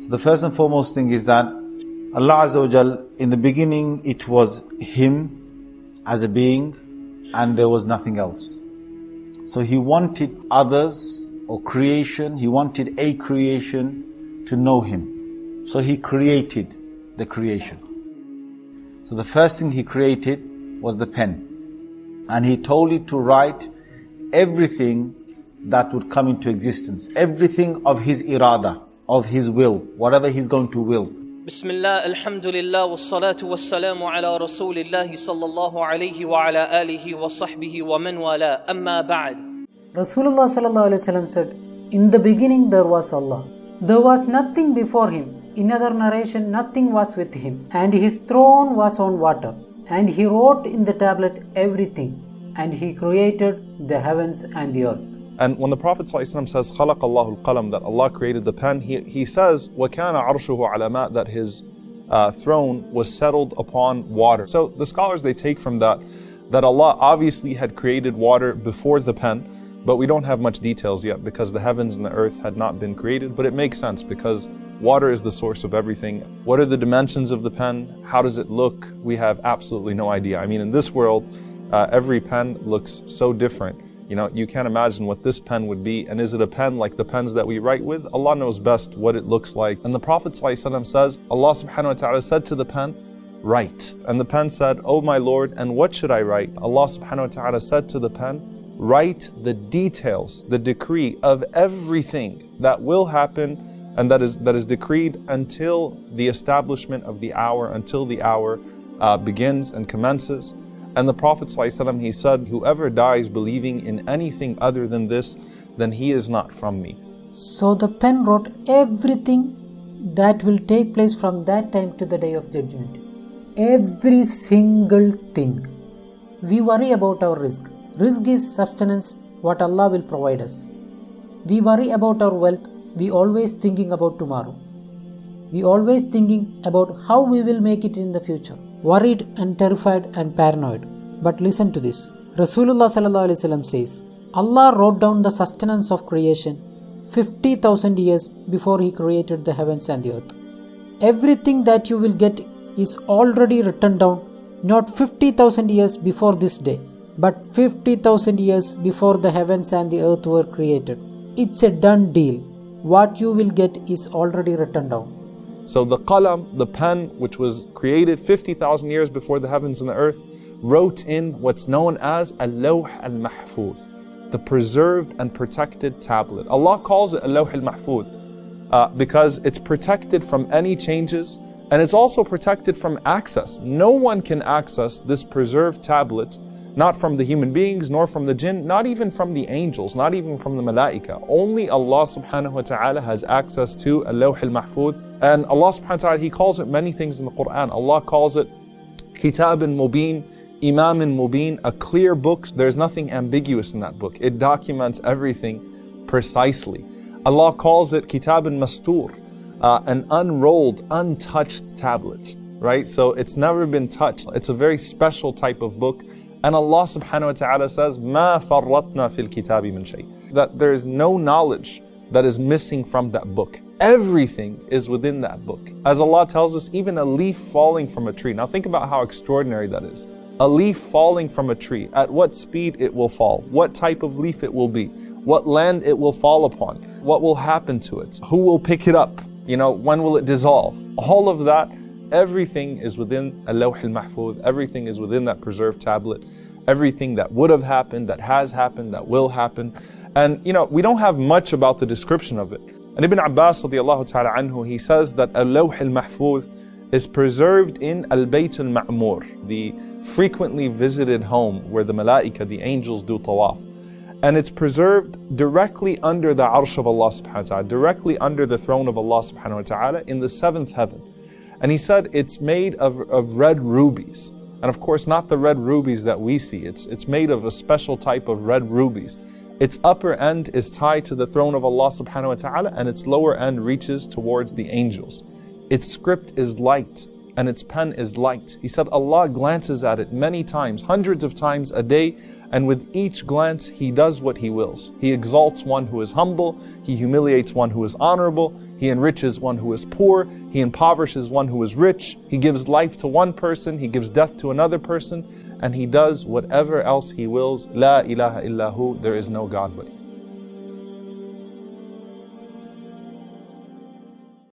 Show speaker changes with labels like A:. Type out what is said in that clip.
A: So the first and foremost thing is that Allah Azza wa Jal, in the beginning it was Him as a being and there was nothing else. So He wanted others or creation, He wanted a creation to know Him. So He created the creation. So the first thing He created was the pen. And He told it to write everything that would come into existence. Everything of His irada, of His will, whatever He's going to will.
B: Bismillah, alhamdulillah, wassalatu wassalamu ala Rasoolullah sallallahu alayhi wa ala alihi wa sahbihi wa man wala, amma ba'd.
C: Rasoolullah sallallahu alayhi wa sallam said, in the beginning there was Allah. There was nothing before Him. In other narration, nothing was with Him. And His throne was on water. And He wrote in the tablet everything. And He created the heavens and the earth.
D: And when the Prophet ﷺ says, خَلَقَ اللَّهُ الْقَلَمِ, that Allah created the pen, he says, وَكَانَ عَرْشُهُ عَلَى مَاءٍ, that His throne was settled upon water. So the scholars, they take from that Allah obviously had created water before the pen, but we don't have much details yet because the heavens and the earth had not been created. But it makes sense because water is the source of everything. What are the dimensions of the pen? How does it look? We have absolutely no idea. I mean, in this world, every pen looks so different. You know, you can't imagine what this pen would be. And is it a pen like the pens that we write with? Allah knows best what it looks like. And the Prophet ﷺ says, Allah subhanahu wa ta'ala said to the pen, write. And the pen said, oh my Lord, and what should I write? Allah subhanahu wa ta'ala said to the pen, write the details, the decree of everything that will happen and that is decreed until the establishment of the hour, until the hour begins and commences. And the Prophet ﷺ, he said, whoever dies believing in anything other than this, then he is not from me.
C: So the pen wrote everything that will take place from that time to the day of judgment. Every single thing. We worry about our rizq. Rizq is sustenance, what Allah will provide us. We worry about our wealth. We always thinking about tomorrow. We always thinking about how we will make it in the future. Worried and terrified and paranoid. But listen to this. Rasoolullah sallallahu alaihi wasallam says, Allah wrote down the sustenance of creation 50,000 years before He created the heavens and the earth. Everything that you will get is already written down, not 50,000 years before this day, but 50,000 years before the heavens and the earth were created. It's a done deal. What you will get is already written down.
D: So the qalam, the pen, which was created 50,000 years before the heavens and the earth, wrote in what's known as al-Lawh al-Mahfuz, the preserved and protected tablet. Allah calls it al-Lawh al-Mahfuz because it's protected from any changes and it's also protected from access. No one can access this preserved tablet, not from the human beings, nor from the jinn, not even from the angels, not even from the malaika. Only Allah subhanahu wa ta'ala has access to al-Lawh al-Mahfuz. And Allah subhanahu wa ta'ala, He calls it many things in the Quran. Allah calls it Kitabun Mubin, Imamun Mubin, a clear book. There's nothing ambiguous in that book. It documents everything precisely. Allah calls it Kitabun Mastur, an unrolled, untouched tablet, right? So it's never been touched. It's a very special type of book. And Allah subhanahu wa ta'ala says, مَا فَرَّطْنَا فِي الْكِتَابِ مِنْ شَيْءٍ, that there is no knowledge that is missing from that book. Everything is within that book. As Allah tells us, even a leaf falling from a tree. Now think about how extraordinary that is. A leaf falling from a tree, at what speed it will fall, what type of leaf it will be, what land it will fall upon, what will happen to it, who will pick it up, when will it dissolve. All of that, everything is within al-Lawh al-Mahfuz, everything is within that preserved tablet, everything that would have happened, that has happened, that will happen. And we don't have much about the description of it. And Ibn Abbas radiallahu ta'ala anhu, he says that al-Lawh al-Mahfuz is preserved in al-Bayt al-Ma'mur, the frequently visited home where the malaika, the angels, do tawaf. And it's preserved directly under the arsh of Allah subhanahu wa ta'ala, directly under the throne of Allah subhanahu wa ta'ala in the seventh heaven. And he said it's made of red rubies. And of course, not the red rubies that we see. It's made of a special type of red rubies. Its upper end is tied to the throne of Allah subhanahu wa ta'ala, and its lower end reaches towards the angels. Its script is light, and its pen is light. He said Allah glances at it many times, hundreds of times a day, and with each glance He does what He wills. He exalts one who is humble, He humiliates one who is honorable, He enriches one who is poor, He impoverishes one who is rich, He gives life to one person, He gives death to another person, and He does whatever else He wills. La ilaha illahu, there is no God but He.